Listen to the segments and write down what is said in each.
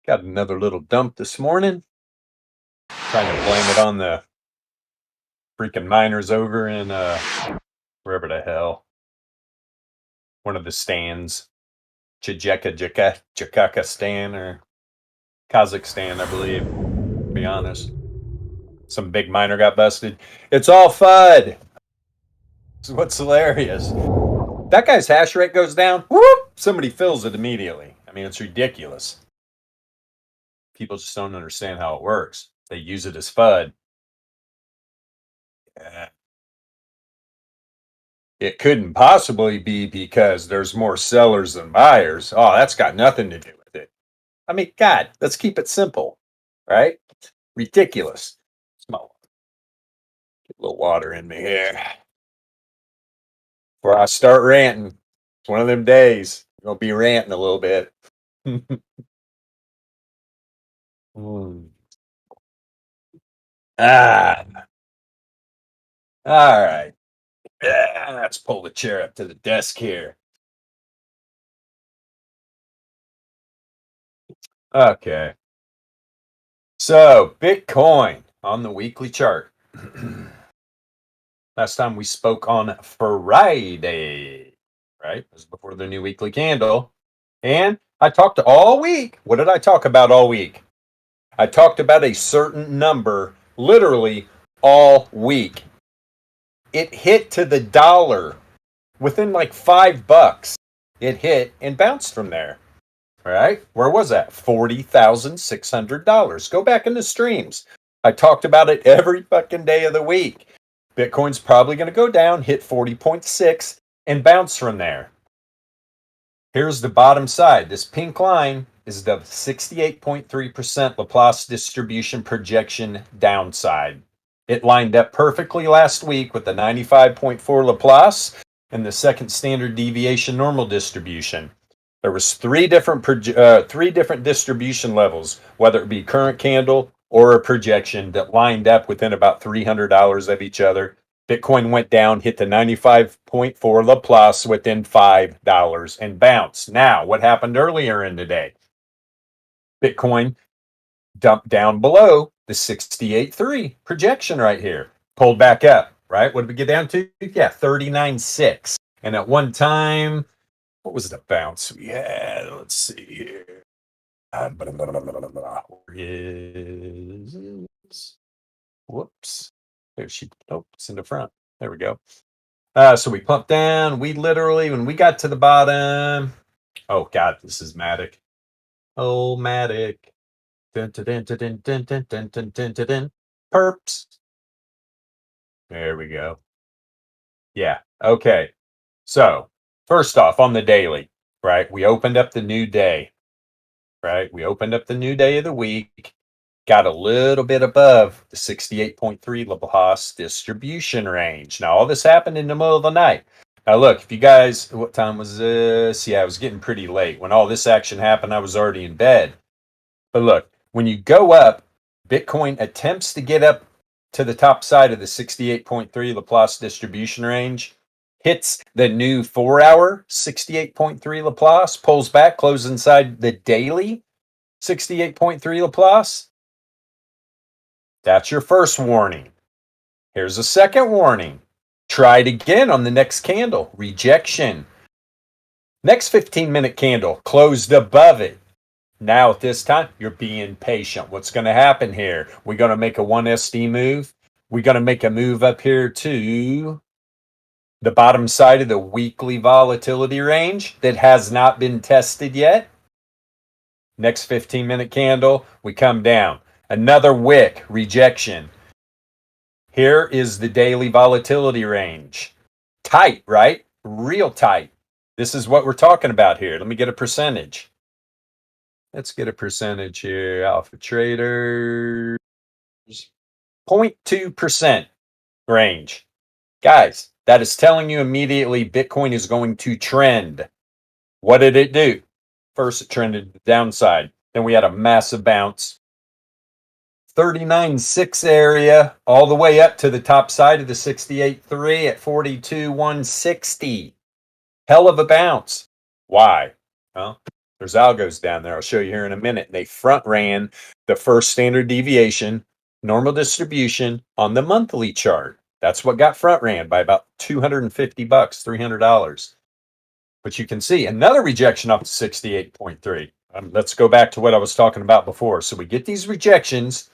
Got another little dump this morning. Trying to blame it on the freaking miners over in wherever the hell. One of the stands. Jakarta or Kazakhstan, I believe. To be honest. Some big miner got busted. It's all FUD. This is what's hilarious. That guy's hash rate goes down. Whoop! Somebody fills it immediately. I mean, it's ridiculous. People just don't understand how it works. They use it as FUD. It couldn't possibly be because there's more sellers than buyers. Oh, that's got nothing to do with it. I mean, God, let's keep it simple, right? Ridiculous. Smell. Get a little water in me here. Before I start ranting, it's one of them days. I'll be ranting a little bit. Ah. All right. Yeah, let's pull the chair up to the desk here. Okay. So, Bitcoin on the weekly chart. Last time we spoke on Friday, right? It was before the new weekly candle. And I talked all week. What did I talk about all week? I talked about a certain number literally all week. It hit to the dollar within like $5. It hit and bounced from there. All right. Where was that? $40,600. Go back in the streams. I talked about it every fucking day of the week. Bitcoin's probably going to go down, hit 40.6, and bounce from there. Here's the bottom side. This pink line is the 68.3% Laplace distribution projection downside. It lined up perfectly last week with the 95.4 Laplace and the second standard deviation normal distribution. There was three different distribution levels, whether it be current candle or a projection, that lined up within about $300 of each other. Bitcoin went down, hit the 95.4 Laplace within $5 and bounced. Now, what happened earlier in the day? Bitcoin dumped down below the 68.3 projection right here. Pulled back up, right? What did we get down to? Yeah, 39.6. And at one time, what was the bounce we had? Let's see here. Whoops. There she. Oh, it's in the front. There we go. So we pumped down. We literally, when we got to the bottom. Oh God, this is Matic. Oh, Matic. Perps. There we go. Yeah. Okay. So first off, on the daily, right? We opened up the new day. Right? We opened up the new day of the week, got a little bit above the 68.3 Laplace distribution range. Now, all this happened in the middle of the night. Now, look, if you guys, what time was this? Yeah, it was getting pretty late. When all this action happened, I was already in bed. But look, when you go up, Bitcoin attempts to get up to the top side of the 68.3 Laplace distribution range, hits the new 4-hour 68.3 Laplace, pulls back, closes inside the daily 68.3 Laplace. That's your first warning. Here's a second warning. Try it again on the next candle. Rejection. Next 15-minute candle closed above it. Now at this time, you're being patient. What's going to happen here? We're going to make a 1SD move. We're going to make a move up here to the bottom side of the weekly volatility range that has not been tested yet. Next 15-minute candle, we come down. Another wick rejection. Here is the daily volatility range. Tight, right? Real tight. This is what we're talking about here. Let me get a percentage. Let's get a percentage here. Alpha Traders. 0.2% range. Guys, that is telling you immediately Bitcoin is going to trend. What did it do? First, it trended to the downside. Then we had a massive bounce. 39.6 area all the way up to the top side of the 68.3 at 42.160. Hell of a bounce. Why? Well, there's algos down there. I'll show you here in a minute. They front ran the first standard deviation, normal distribution on the monthly chart. That's what got front ran by about $250, $300. But you can see another rejection up to 68.3. Let's go back to what I was talking about before. So we get these rejections.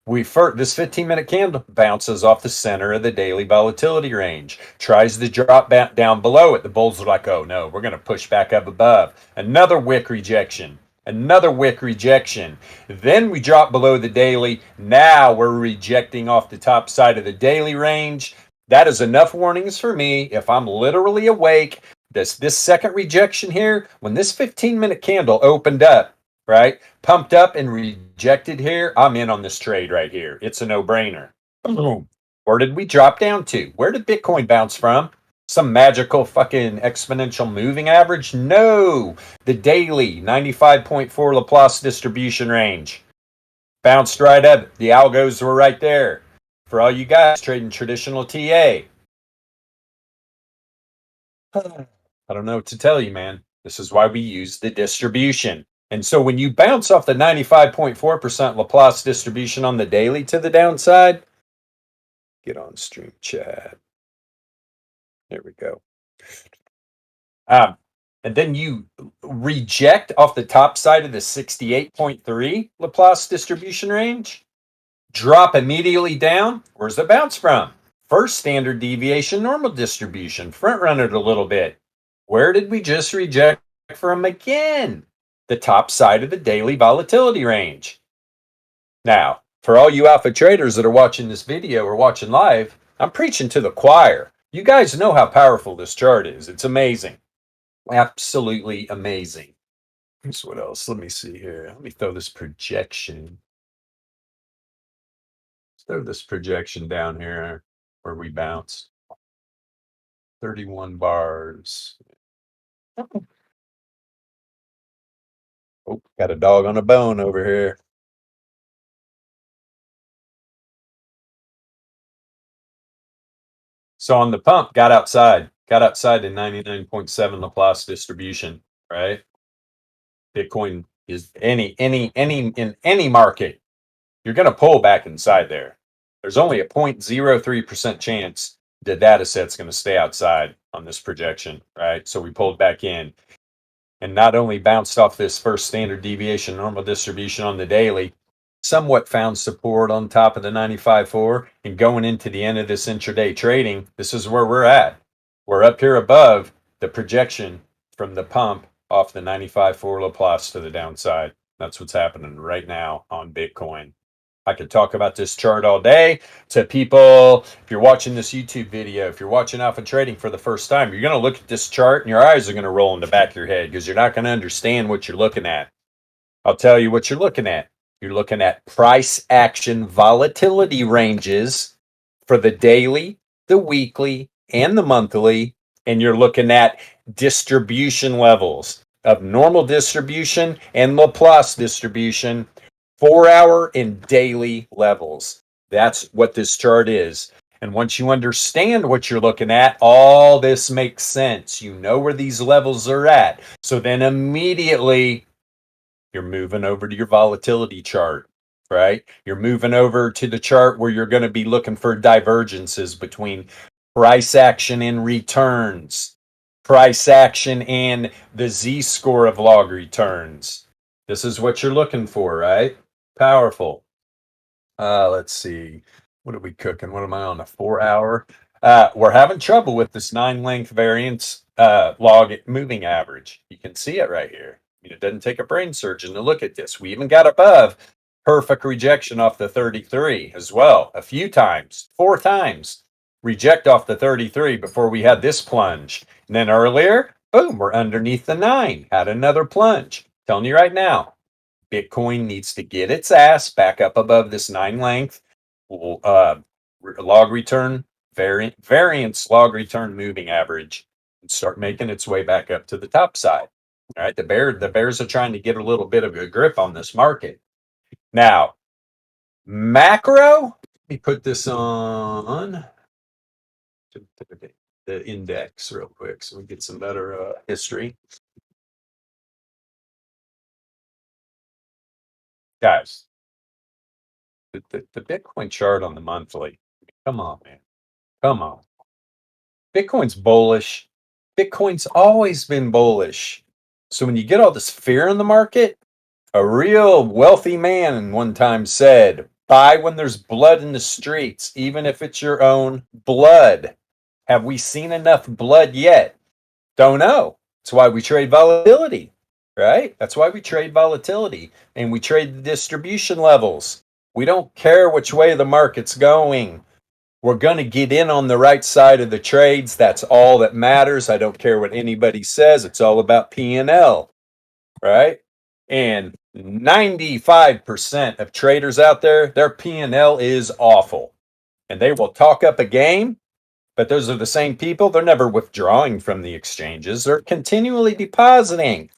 This 15-minute candle bounces off the center of the daily volatility range, tries to drop back down below it. The bulls are like, oh no, we're going to push back up above. Another wick rejection. Another wick rejection. Then we drop below the daily. Now we're rejecting off the top side of the daily range. That is enough warnings for me. If I'm literally awake, this second rejection here, when this 15-minute candle opened up, right, pumped up and rejected here, I'm in on this trade right here. It's a no-brainer. Boom. Where did we drop down to? Where did Bitcoin bounce from? Some magical fucking exponential moving average? No. The daily 95.4 Laplace distribution range. Bounced right up. The algos were right there. For all you guys trading traditional TA. I don't know what to tell you, man. This is why we use the distribution. And so when you bounce off the 95.4% Laplace distribution on the daily to the downside, get on stream chat. There we go. And then you reject off the top side of the 68.3 Laplace distribution range, drop immediately down. Where's the bounce from? First standard deviation, normal distribution. Front run it a little bit. Where did we just reject from again? The top side of the daily volatility range. Now, for all you alpha traders that are watching this video or watching live, I'm preaching to the choir. You guys know how powerful this chart is. It's amazing. Absolutely amazing. Here's what else. Let me see here. Let me throw this projection. Let's throw this projection down here where we bounced. 31 bars. Oh, got a dog on a bone over here. So on the pump, got outside in 99.7 Laplace distribution, right? Bitcoin is in any market, you're going to pull back inside there. There's only a 0.03% chance the data set's going to stay outside on this projection, right? So we pulled back in and not only bounced off this first standard deviation normal distribution on the daily, somewhat found support on top of the 95.4, and going into the end of this intraday trading, this is where we're at. We're up here above the projection from the pump off the 95.4 Laplace to the downside. That's what's happening right now on Bitcoin. I could talk about this chart all day to people. If you're watching this YouTube video, if you're watching Alpha Trading for the first time, you're going to look at this chart and your eyes are going to roll in the back of your head because you're not going to understand what you're looking at. I'll tell you what you're looking at. You're looking at price action volatility ranges for the daily, the weekly, and the monthly. And you're looking at distribution levels of normal distribution and Laplace distribution, 4-hour and daily levels. That's what this chart is. And once you understand what you're looking at, all this makes sense. You know where these levels are at. So then immediately you're moving over to your volatility chart, right? You're moving over to the chart where you're going to be looking for divergences between price action and returns, price action and the Z-score of log returns. This is what you're looking for, right? Powerful. Let's see. What are we cooking? What am I on? A 4 hour? We're having trouble with this 9 length variance log moving average. You can see it right here. I mean, it doesn't take a brain surgeon to look at this. We even got above perfect rejection off the 33 as well. A few times, 4 times reject off the 33 before we had this plunge. And then earlier, boom, we're underneath the 9. Had another plunge. Telling you right now, Bitcoin needs to get its ass back up above this 9 length log return variance log return moving average and start making its way back up to the top side. All right, the bears are trying to get a little bit of a grip on this market. Now, macro, let me put this on the index real quick so we get some better history. Guys, the Bitcoin chart on the monthly, come on, man. Come on. Bitcoin's bullish. Bitcoin's always been bullish. So when you get all this fear in the market, a real wealthy man one time said, buy when there's blood in the streets, even if it's your own blood. Have we seen enough blood yet? Don't know. That's why we trade volatility, right? That's why we trade volatility and we trade the distribution levels. We don't care which way the market's going. We're going to get in on the right side of the trades. That's all that matters. I don't care what anybody says. It's all about P&L, right? And 95% of traders out there, their P&L is awful. And they will talk up a game, but those are the same people. They're never withdrawing from the exchanges. They're continually depositing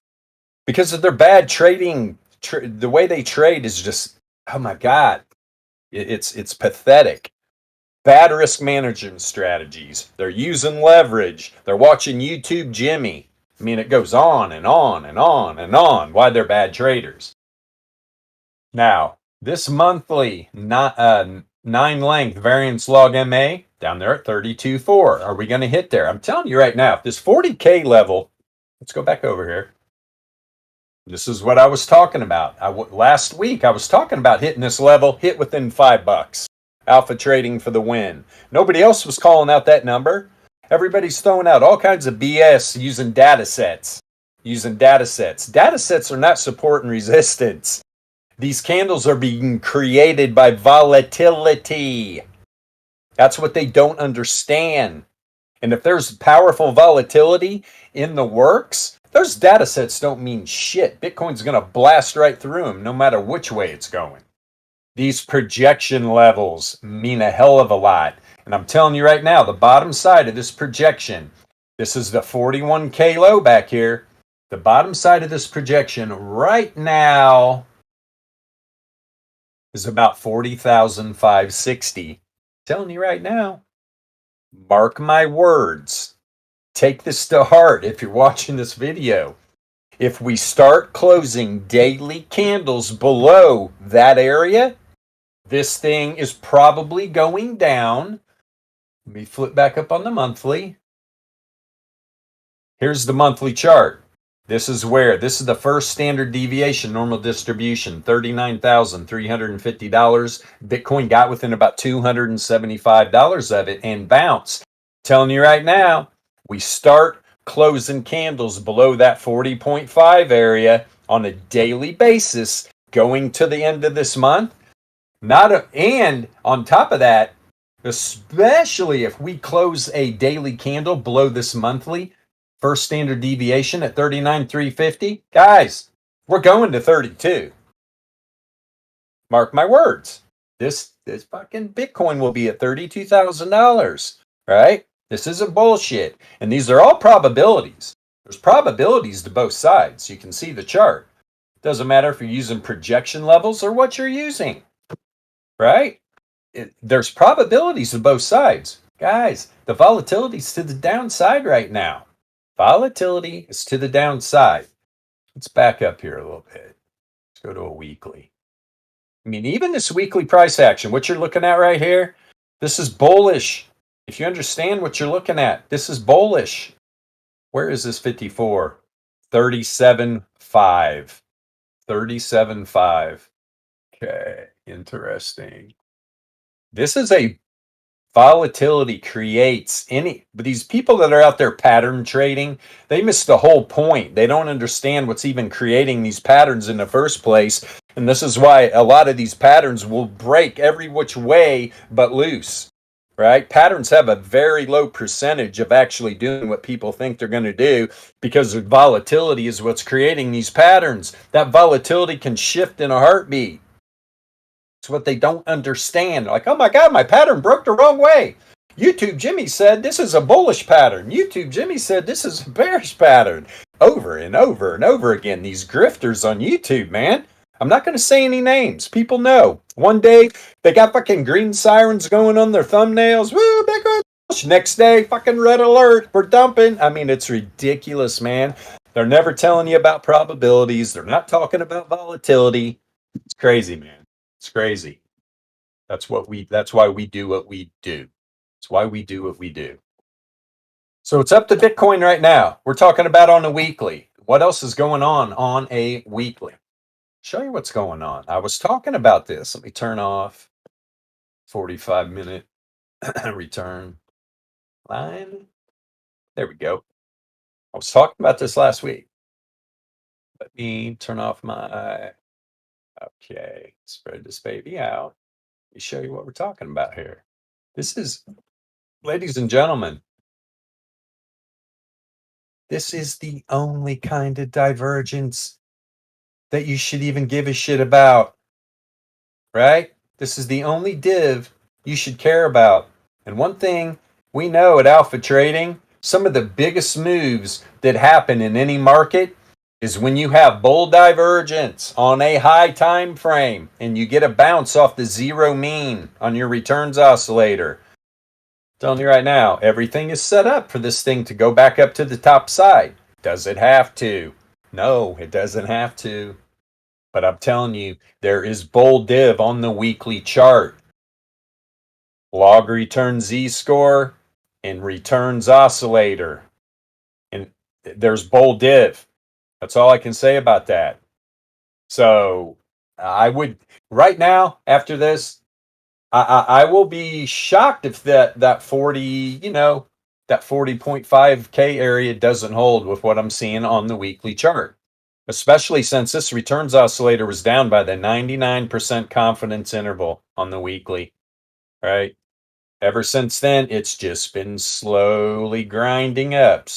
because of their bad trading. The way they trade is just, oh my God, it's pathetic. Bad risk management strategies. They're using leverage. They're watching YouTube Jimmy. I mean, it goes on and on and on and on why they're bad traders. Now, this monthly 9-length variance log MA down there at 32.4. Are we going to hit there? I'm telling you right now, if this 40K level, let's go back over here. This is what I was talking about. Last week, I was talking about hitting this level, hit within $5. Alpha trading for the win. Nobody else was calling out that number. Everybody's throwing out all kinds of BS using data sets. Data sets are not support and resistance. These candles are being created by volatility. That's what they don't understand. And if there's powerful volatility in the works, those data sets don't mean shit. Bitcoin's going to blast right through them no matter which way it's going. These projection levels mean a hell of a lot. And I'm telling you right now, the bottom side of this projection, this is the 41K low back here. The bottom side of this projection right now is about 40,560. Telling you right now, mark my words. Take this to heart if you're watching this video. If we start closing daily candles below that area, this thing is probably going down. Let me flip back up on the monthly. Here's the monthly chart. This is the first standard deviation, normal distribution, $39,350. Bitcoin got within about $275 of it and bounced. Telling you right now, we start closing candles below that 40.5 area on a daily basis going to the end of this month. And on top of that, especially if we close a daily candle below this monthly first standard deviation at 39,350, guys, we're going to 32. Mark my words. This fucking Bitcoin will be at $32,000, right? This isn't bullshit. And these are all probabilities. There's probabilities to both sides. You can see the chart. Doesn't matter if you're using projection levels or what you're using, right? There's probabilities to both sides. Guys, the volatility is to the downside right now. Volatility is to the downside. Let's back up here a little bit. Let's go to a weekly. I mean, even this weekly price action, what you're looking at right here, this is bullish. If you understand what you're looking at, this is bullish. Where is this 54? 37.5. 37.5. Okay, interesting. This is a volatility creates but these people that are out there pattern trading, they miss the whole point. They don't understand what's even creating these patterns in the first place. And this is why a lot of these patterns will break every which way but loose, right? Patterns have a very low percentage of actually doing what people think they're going to do, because volatility is what's creating these patterns. That volatility can shift in a heartbeat. It's what they don't understand. Like, oh my God, my pattern broke the wrong way. YouTube Jimmy said this is a bullish pattern. YouTube Jimmy said this is a bearish pattern. Over and over and over again. These grifters on YouTube, man. I'm not going to say any names. People know. One day, they got fucking green sirens going on their thumbnails. Woo, Bitcoin. Next day, fucking red alert. We're dumping. I mean, it's ridiculous, man. They're never telling you about probabilities. They're not talking about volatility. It's crazy, man. It's crazy. That's why we do what we do. It's why we do what we do. So it's up to Bitcoin right now. We're talking about on a weekly. What else is going on a weekly? Show you what's going on. I was talking about this. Let me turn off 45-minute return line. There we go. I was talking about this last week. Let me turn off my... Okay, spread this baby out. Let me show you what we're talking about here. This is, ladies and gentlemen, this is the only kind of divergence that you should even give a shit about, right? This is the only div you should care about. And one thing we know at Alpha Trading, some of the biggest moves that happen in any market is when you have bull divergence on a high time frame and you get a bounce off the zero mean on your returns oscillator. I'm telling you right now, everything is set up for this thing to go back up to the top side. Does it have to? No, it doesn't have to. But I'm telling you, there is bull div on the weekly chart. Log return z-score and returns oscillator. And there's bull div. That's all I can say about that. So I would, right now, after this, I will be shocked if that 40, that 40.5K area doesn't hold with what I'm seeing on the weekly chart. Especially since this returns oscillator was down by the 99% confidence interval on the weekly, right? Ever since then, it's just been slowly grinding up.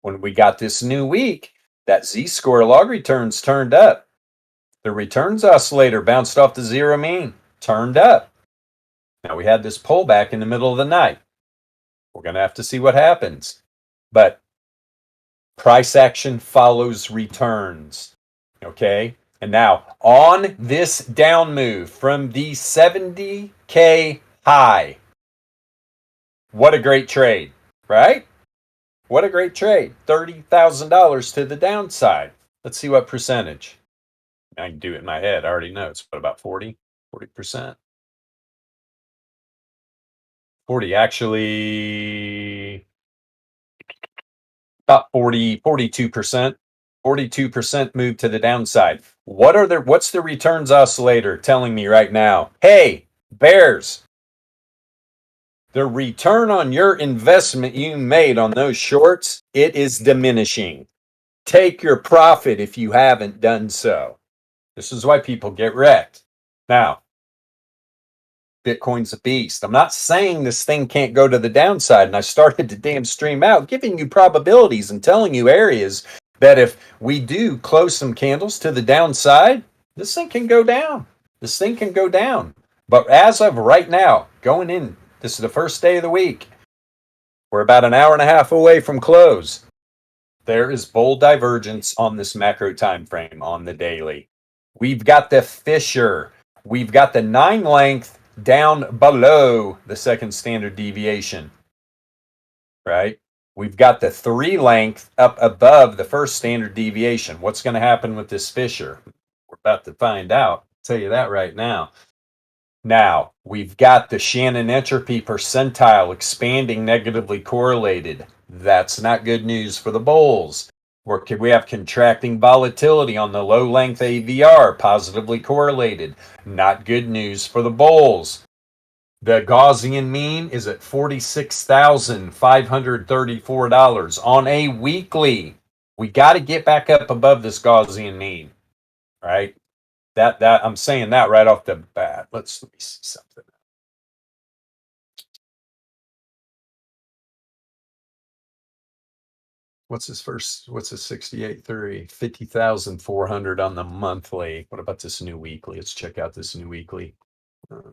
When we got this new week, that z-score log returns turned up. The returns oscillator bounced off the zero mean, turned up. Now we had this pullback in the middle of the night. We're going to have to see what happens. But price action follows returns. Okay? And now, on this down move from the 70K high, what a great trade, right? What a great trade. $30,000 to the downside. Let's see what percentage. I can do it in my head. I already know. It's about 40%. 40, actually, about 42%. 42% move to the downside. What's the returns oscillator telling me right now? Hey, bears, the return on your investment you made on those shorts, it is diminishing. Take your profit if you haven't done so. This is why people get wrecked. Now, Bitcoin's a beast. I'm not saying this thing can't go to the downside, and I started to damn stream out, giving you probabilities and telling you areas that if we do close some candles to the downside, this thing can go down. This thing can go down. But as of right now, going in, this is the first day of the week. We're about an hour and a half away from close. There is bull divergence on this macro time frame on the daily. We've got the fissure. We've got the 9 length down below the second standard deviation, right? We've got the 3 length up above the first standard deviation. What's going to happen with this fissure? We're about to find out. I'll tell you that right now. Now, we've got the Shannon entropy percentile expanding negatively correlated. That's not good news for the bulls. We have contracting volatility on the low length AVR, positively correlated. Not good news for the bulls. The Gaussian mean is at $46,534 on a weekly. We got to get back up above this Gaussian mean, right? That I'm saying that right off the bat. Let me see something. What's his 68.3? 50,400 on the monthly. What about this new weekly? Let's check out this new weekly. Okay,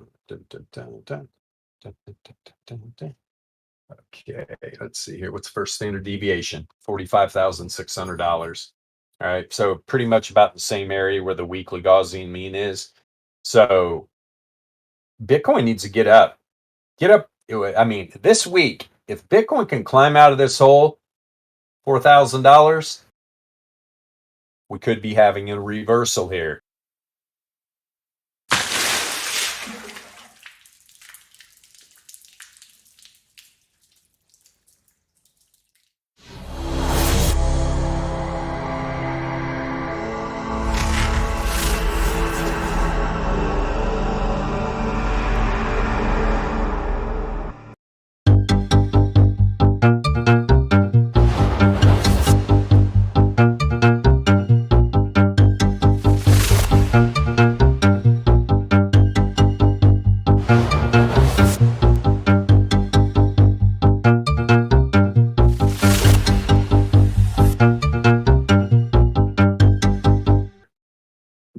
let's see here. What's first standard deviation? $45,600. All right, so pretty much about the same area where the weekly Gaussian mean is. So Bitcoin needs to get up. Get up. I mean, this week, if Bitcoin can climb out of this hole, $4,000, we could be having a reversal here.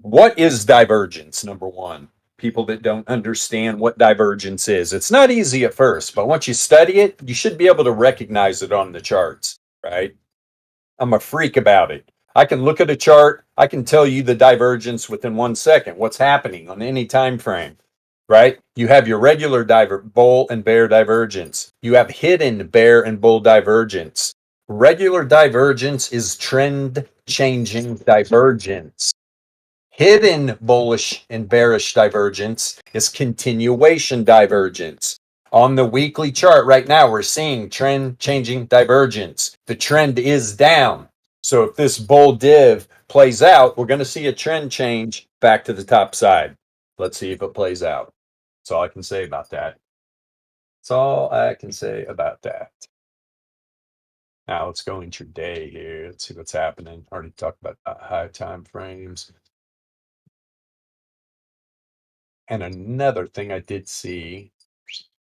What is divergence? Number one, people that don't understand what divergence is. It's not easy at first, but once you study it, you should be able to recognize it on the charts, right? I'm a freak about it. I can look at a chart, I can tell you the divergence within 1 second, what's happening on any time frame, right? You have your regular bull and bear divergence. You have hidden bear and bull divergence. Regular divergence is trend changing divergence. Hidden bullish and bearish divergence is continuation divergence. On the weekly chart right now, we're seeing trend changing divergence. The trend is down. So if this bull div plays out, we're going to see a trend change back to the top side. Let's see if it plays out. That's all I can say about that. That's all I can say about that. Now let's go intraday here. Let's see what's happening. Already talked about high time frames. And another thing I did see,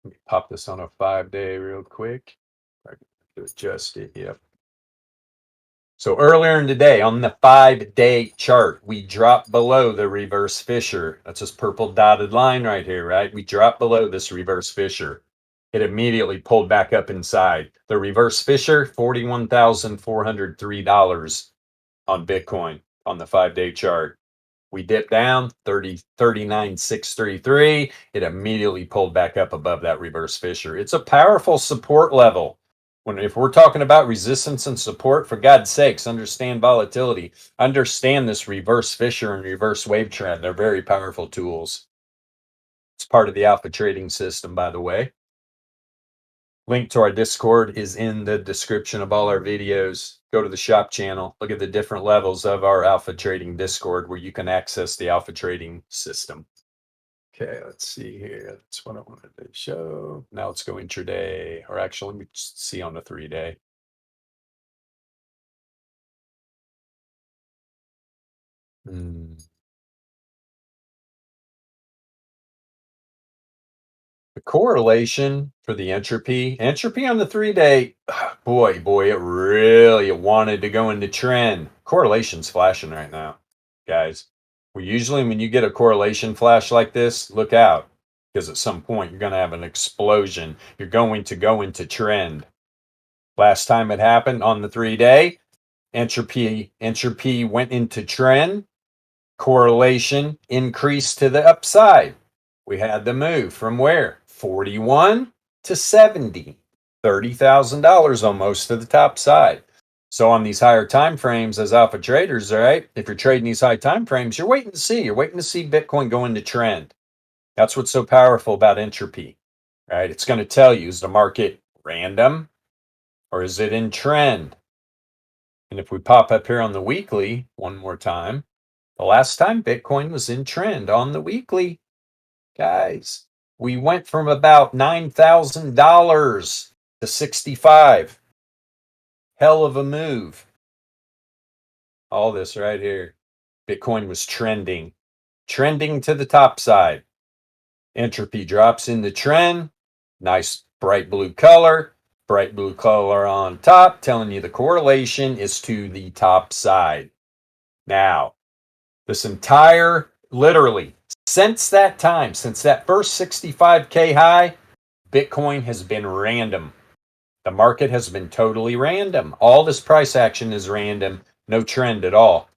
let me pop this on a 5-day real quick. I can adjust it. Yep. So earlier in the day on the 5-day chart, we dropped below the reverse fissure. That's this purple dotted line right here, right? We dropped below this reverse fissure. It immediately pulled back up inside. The reverse fissure, $41,403 on Bitcoin on the 5-day chart. We dipped down 39,633. It immediately pulled back up above that reverse fissure. It's a powerful support level. If we're talking about resistance and support, for God's sakes, understand volatility. Understand this reverse fissure and reverse wave trend. They're very powerful tools. It's part of the alpha trading system, by the way. Link to our Discord is in the description of all our videos. Go to the shop channel, look at the different levels of our alpha trading Discord where you can access the alpha trading system. Okay, let's see here. That's what I wanted to show. Now let's go intraday, or actually, let me just see on the 3-day. The correlation for the entropy on the 3-day, boy, it really wanted to go into trend. Correlation's flashing right now, guys. We usually, when you get a correlation flash like this, look out, because at some point you're going to have an explosion. You're going to go into trend. Last time it happened on the 3-day, entropy went into trend. Correlation increased to the upside. We had the move from where? 41 to 70, $30,000 almost to the top side. So on these higher time frames as alpha traders, all right, if you're trading these high time frames, you're waiting to see Bitcoin go into trend. That's what's so powerful about entropy, right? It's going to tell you, is the market random or is it in trend? And if we pop up here on the weekly one more time, the last time Bitcoin was in trend on the weekly, guys, we went from about $9,000 to 65. Hell of a move. All this right here. Bitcoin was trending to the top side. Entropy drops in the trend. Nice bright blue color on top, telling you the correlation is to the top side. Now, this entire, literally, since that time, since that first 65K high, Bitcoin has been random. The market has been totally random. All this price action is random. No trend at all.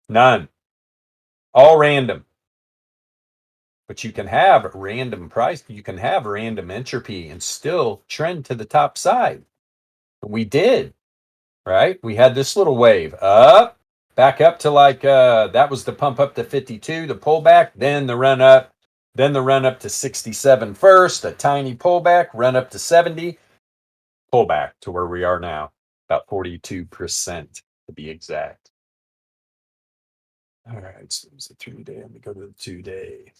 None. All random. But you can have random price, you can have random entropy and still trend to the top side. We did, right? We had this little wave up, back up to like, that was the pump up to 52, the pullback, then the run up to 67 first, a tiny pullback, run up to 70, pullback to where we are now, about 42% to be exact. All right, so it's a 3-day. Let me go to the 2-day.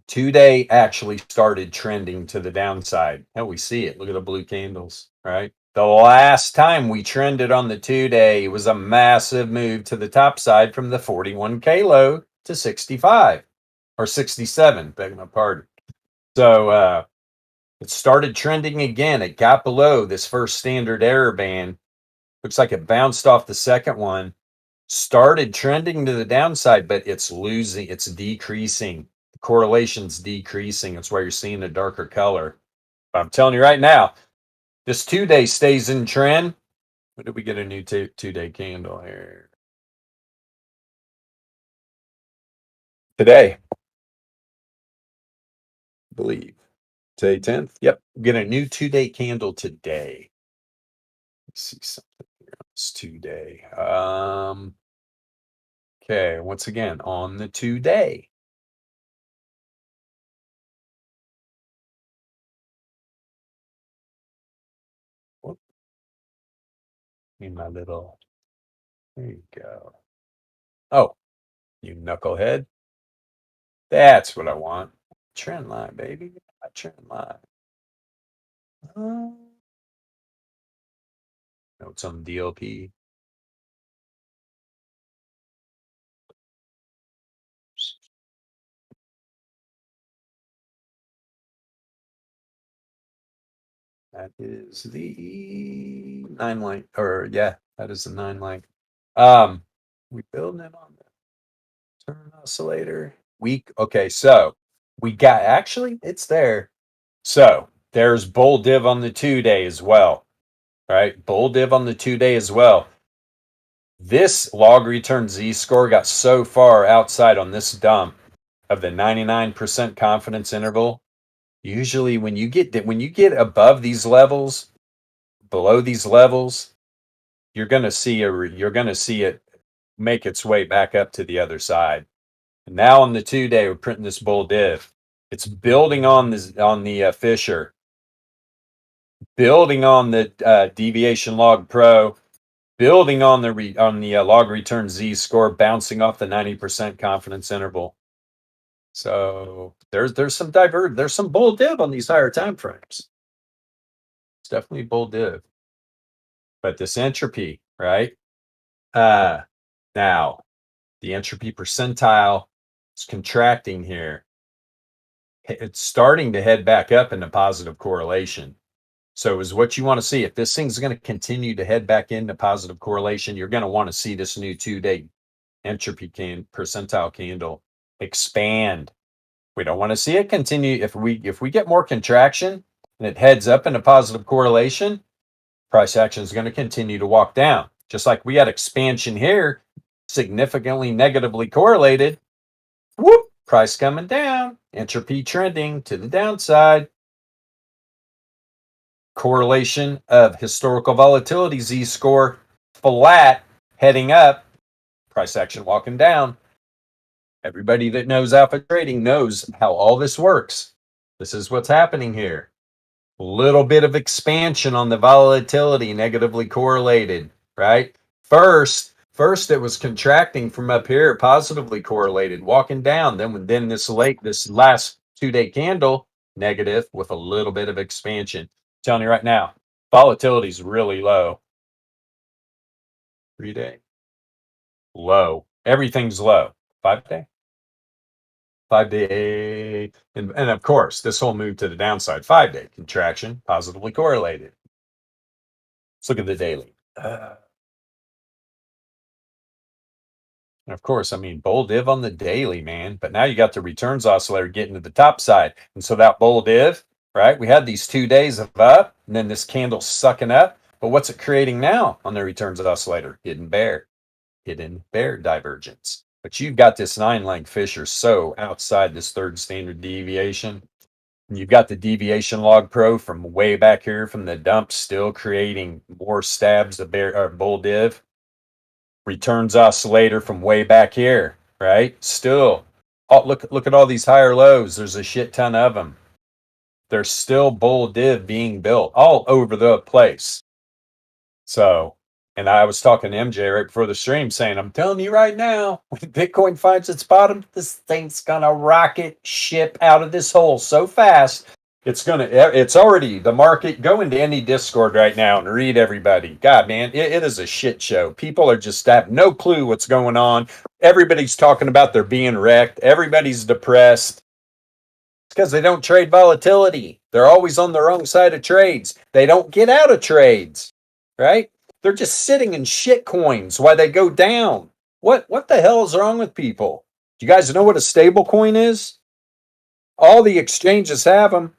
2-day actually started trending to the downside. Hell, we see it. Look at the blue candles, right? The last time we trended on the 2-day was a massive move to the top side from the 41K low to 65 or 67, beg my pardon. So it started trending again. It got below this first standard error band. Looks like it bounced off the second one, started trending to the downside, but it's decreasing. The correlation's decreasing. That's why you're seeing a darker color. But I'm telling you right now, this 2-day stays in trend. When did we get a new 2-day candle here? Today, I believe. Today, 10th. Yep, get a new 2-day candle today. Let's see something here on this 2-day. Okay, once again, on the 2-day. Need my little, there you go. Oh, you knucklehead. That's what I want. Trend line, baby. A trend line. Notes on DLP. That is the 9 line, or yeah, that is the 9 line. We building it on the turn oscillator. Week. Okay, so we got, actually, it's there. So there's bull div on the 2-day as well. Right? Bull div on the 2-day as well. This log return Z score got so far outside on this dump of the 99% confidence interval. Usually when you get above these levels, below these levels, you're going to see it make its way back up to the other side. And now on the 2-day, we're printing this bull div. It's building on the Fisher, building on the deviation log pro, building on the log return Z score, bouncing off the 90% confidence interval. So there's some bull div on these higher time frames. It's definitely bull div. But this entropy, right? Now the entropy percentile is contracting here. It's starting to head back up into positive correlation. So is what you want to see. If this thing's going to continue to head back into positive correlation, you're going to want to see this new 2-day entropy percentile candle expand. We don't want to see it continue. If we get more contraction and it heads up into positive correlation, price action is going to continue to walk down. Just like we had expansion here, significantly negatively correlated. Whoop, price coming down, entropy trending to the downside. Correlation of historical volatility Z score flat heading up, price action walking down. Everybody that knows alpha trading knows how all this works. This is what's happening here. Little bit of expansion on the volatility, negatively correlated, right? First it was contracting from up here, positively correlated, walking down. Then this last 2-day candle, negative with a little bit of expansion. I'm telling you right now, volatility is really low. 3-day low. Everything's low. 5-day. 5-day, and of course, this whole move to the downside, 5-day contraction, positively correlated. Let's look at the daily. And of course, I mean, bull div on the daily, man. But now you got the returns oscillator getting to the top side. And so that bull div, right? We had these 2 days of up, and then this candle sucking up. But what's it creating now on the returns oscillator? Hidden bear divergence. But you've got this 9-leg Fisher so outside this third standard deviation. And you've got the deviation log pro from way back here from the dump still creating more stabs of bull div. Returns oscillator from way back here, right? Still, look at all these higher lows. There's a shit ton of them. There's still bull div being built all over the place. So, and I was talking to MJ right before the stream saying, I'm telling you right now, when Bitcoin finds its bottom, this thing's gonna rocket ship out of this hole so fast. It's already the market. Go into any Discord right now and read everybody. God, man, it is a shit show. People are just have no clue what's going on. Everybody's talking about they're being wrecked. Everybody's depressed. It's because they don't trade volatility. They're always on the wrong side of trades. They don't get out of trades, right? They're just sitting in shit coins while they go down. What the hell is wrong with people? Do you guys know what a stable coin is? All the exchanges have them.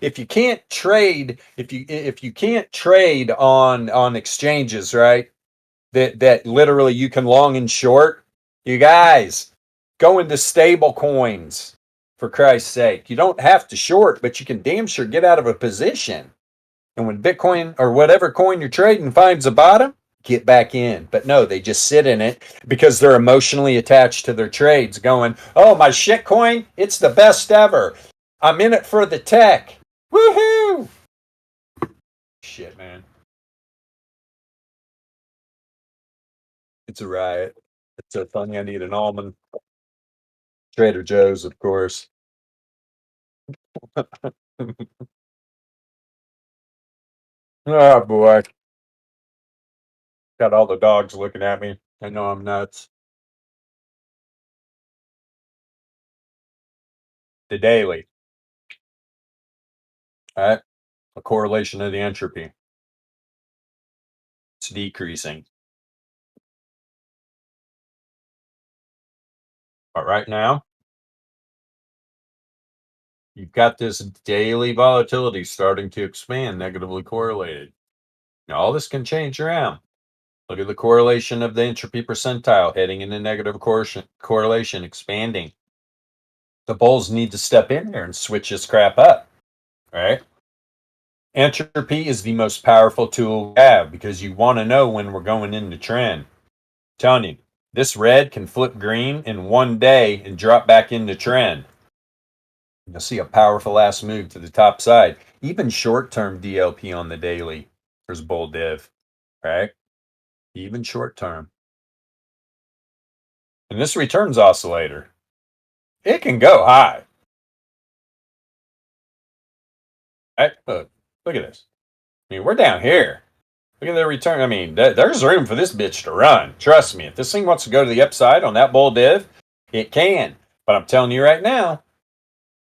If you can't trade, if you can't trade on exchanges, right? That literally you can long and short. You guys go into stable coins for Christ's sake. You don't have to short, but you can damn sure get out of a position. And when Bitcoin or whatever coin you're trading finds a bottom, get back in. But no, they just sit in it because they're emotionally attached to their trades, going, "Oh, my shit coin, it's the best ever. I'm in it for the tech. Woohoo!" Shit, man. It's a riot. It's so funny. I need an almond. Trader Joe's, of course. Oh boy. Got all the dogs looking at me. I know I'm nuts. The daily. All right. A correlation of the entropy. It's decreasing. But right now, you've got this daily volatility starting to expand, negatively correlated. Now, all this can change around. Look at the correlation of the entropy percentile heading into negative correlation, expanding. The bulls need to step in there and switch this crap up, right? Entropy is the most powerful tool we have because you want to know when we're going into trend. I'm telling you, this red can flip green in 1 day and drop back into trend. You'll see a powerful ass move to the top side. Even short-term DLP on the daily. There's bull div, right? Even short-term. And this returns oscillator, it can go high. Right? Look at this. I mean, we're down here. Look at the return. I mean, there's room for this bitch to run. Trust me. If this thing wants to go to the upside on that bull div, it can. But I'm telling you right now,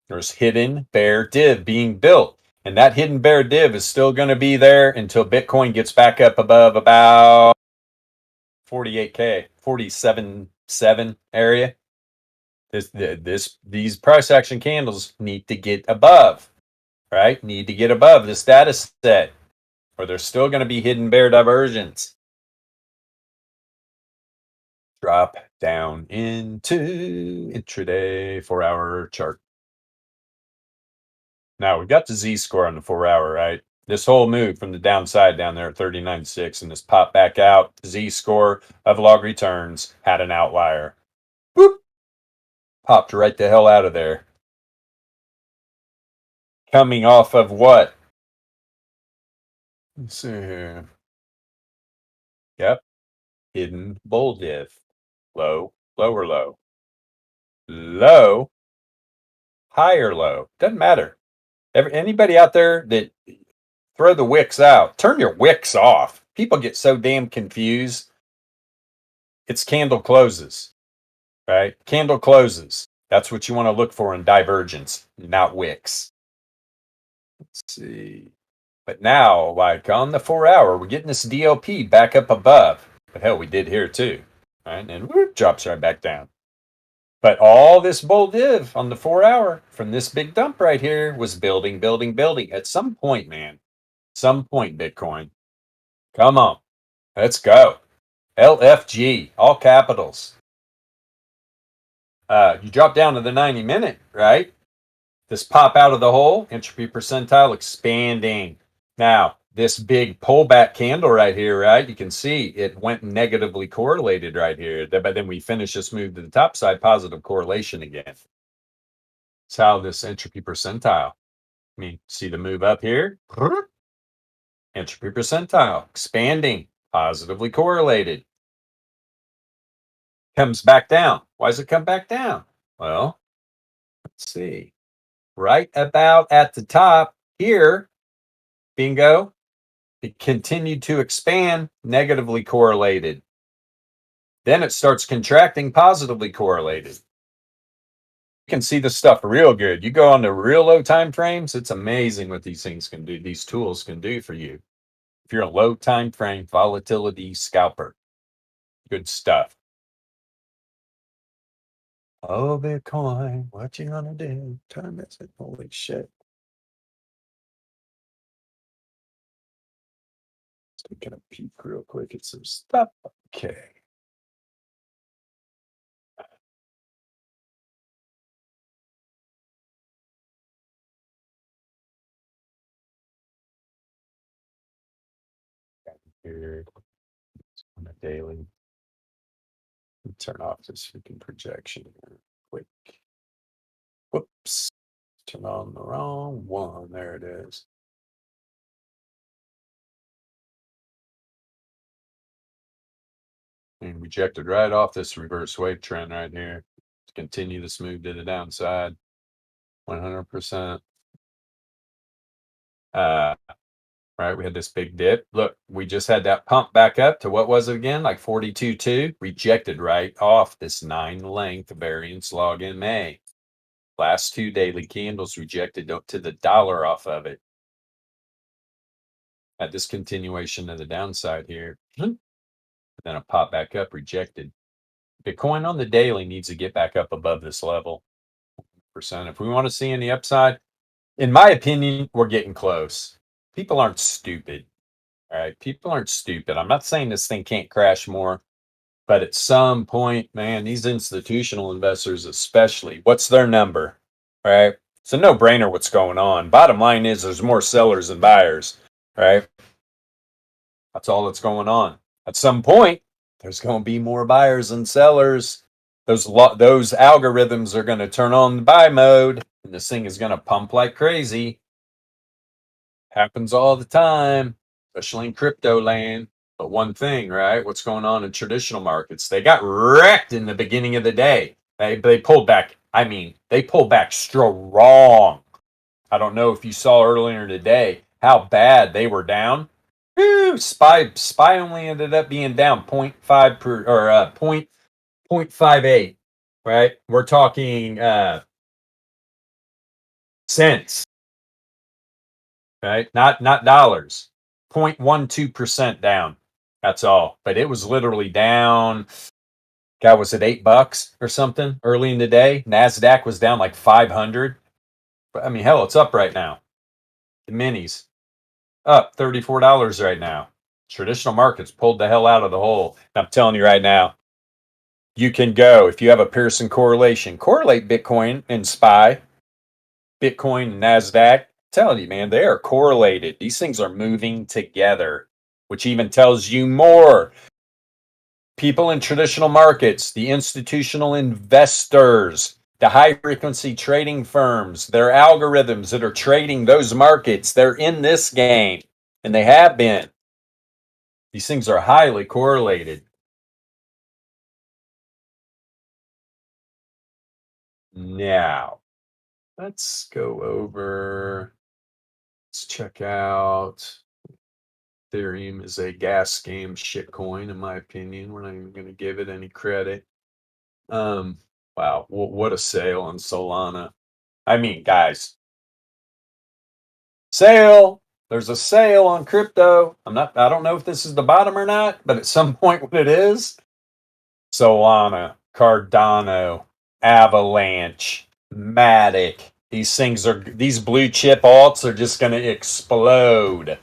there's hidden bear div being built. And that hidden bear div is still going to be there until Bitcoin gets back up above about 48K, 47.7 area. These price action candles need to get above, right? Need to get above the status set, or there's still going to be hidden bear divergence. Drop down into intraday 4-hour chart. Now we've got the Z score on the 4-hour, right? This whole move from the downside down there at 39.6 and this pop back out, Z score of log returns had an outlier. Whoop! Popped right the hell out of there. Coming off of what? Let's see here. Yep. Hidden bull div. Low, lower low. Low, higher low. Doesn't matter. Anybody out there that throw the wicks out, turn your wicks off. People get so damn confused. It's candle closes, right? Candle closes. That's what you want to look for in divergence, not wicks. Let's see. But now, like on the 4 hour, we're getting this DLP back up above. But hell, we did here too. Right? And whoop, drops right back down. But all this bull div on the 4 hour from this big dump right here was building, building, building. At some point, man, some point, Bitcoin. Come on. Let's go. LFG, all capitals. You drop down to the 90-minute, right? This pop out of the hole, entropy percentile expanding. Now, this big pullback candle right here, right? You can see it went negatively correlated right here. But then we finish this move to the top side, positive correlation again. That's how this entropy percentile. I mean, see the move up here? Entropy percentile expanding, positively correlated. Comes back down. Why does it come back down? Well, let's see. Right about at the top here, bingo, it continued to expand, negatively correlated. Then it starts contracting, positively correlated. You can see the stuff real good. You go on to real low time frames, it's amazing what these things can do, these tools can do for you. If you're a low time frame volatility scalper, good stuff. Oh, Bitcoin, what you gonna do? Time is it? Holy shit. Let's take a peek real quick at some stuff. Okay. Here on a daily. Turn off this freaking projection here quick. Whoops. Turn on the wrong one. There it is. And rejected right off this reverse wave trend right here. To continue this move to the downside. 100%. Right, we had this big dip. Look, we just had that pump back up to what was it again? Like 42.2. Rejected right off this 9 length variance log in May. Last 2 daily candles rejected to the dollar off of it. At this continuation of the downside here. Then a pop back up, rejected. Bitcoin on the daily needs to get back up above this level. If we want to see any upside, in my opinion, we're getting close. People aren't stupid. All right. People aren't stupid. I'm not saying this thing can't crash more, but at some point, man, these institutional investors, especially, what's their number? Right. It's a no brainer what's going on. Bottom line is there's more sellers than buyers. Right. That's all that's going on. At some point, there's going to be more buyers than sellers. Those algorithms are going to turn on the buy mode, and this thing is going to pump like crazy. Happens all the time, especially in crypto land. But one thing, right? What's going on in traditional markets? They got wrecked in the beginning of the day. They pulled back. I mean, they pulled back strong. I don't know if you saw earlier today how bad they were down. Woo, SPY only ended up being down 0.5 per or 0.58. Right? We're talking cents. Right? Not dollars. 0.12% down. That's all. But it was literally down. God, was it $8 or something early in the day? NASDAQ was down like 500. But I mean, hell, it's up right now. The minis up $34 right now. Traditional markets pulled the hell out of the hole. And I'm telling you right now, you can go, if you have a Pearson correlation, correlate Bitcoin and SPY, Bitcoin and NASDAQ. I'm telling you, man, they are correlated. These things are moving together, which even tells you more. People in traditional markets, the institutional investors, the high frequency trading firms, their algorithms that are trading those markets, they're in this game, and they have been. These things are highly correlated. Now, let's go over, let's check out. Ethereum is a gas game shitcoin, in my opinion. We're not even going to give it any credit. Wow, what a sale on Solana. I mean, guys, sale. There's a sale on crypto. I don't know if this is the bottom or not, but at some point when it is, Solana, Cardano, Avalanche, Matic, these blue chip alts are just going to explode.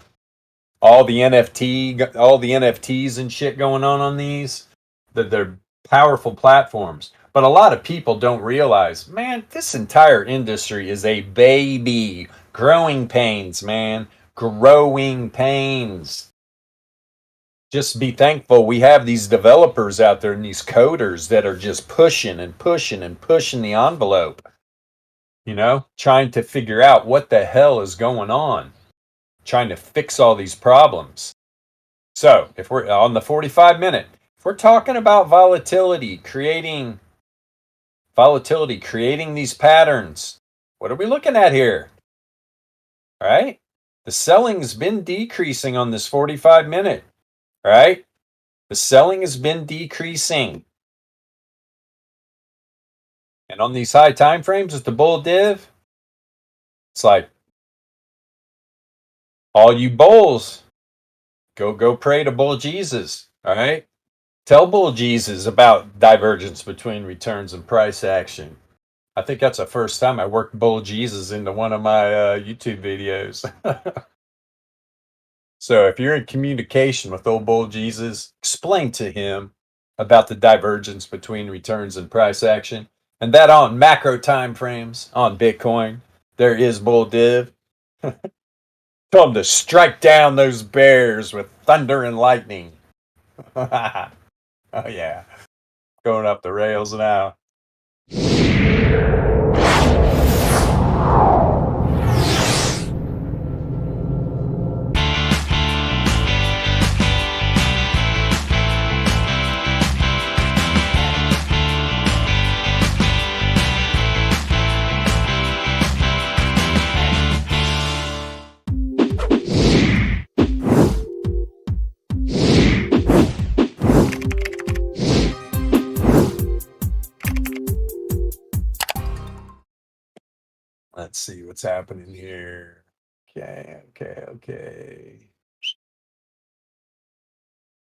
All the NFTs and shit going on these, that they're powerful platforms. But a lot of people don't realize, man, this entire industry is a baby. Growing pains, man. Growing pains. Just be thankful we have these developers out there and these coders that are just pushing and pushing and pushing the envelope. Trying to figure out what the hell is going on. Trying to fix all these problems. So, if we're on the 45-minute, if we're talking about volatility, creating these patterns, what are we looking at here? All right? The selling's been decreasing on this 45-minute, right? The selling has been decreasing. And on these high time frames with the bull div, it's like, all you bulls, go pray to Bull Jesus, all right? Tell Bull Jesus about divergence between returns and price action. I think that's the first time I worked Bull Jesus into one of my YouTube videos. So if you're in communication with old Bull Jesus, explain to him about the divergence between returns and price action. And that on macro time frames on Bitcoin, there is Bull Div. Tell him to strike down those bears with thunder and lightning. Oh yeah, going up the rails now. Let's see what's happening here. Okay.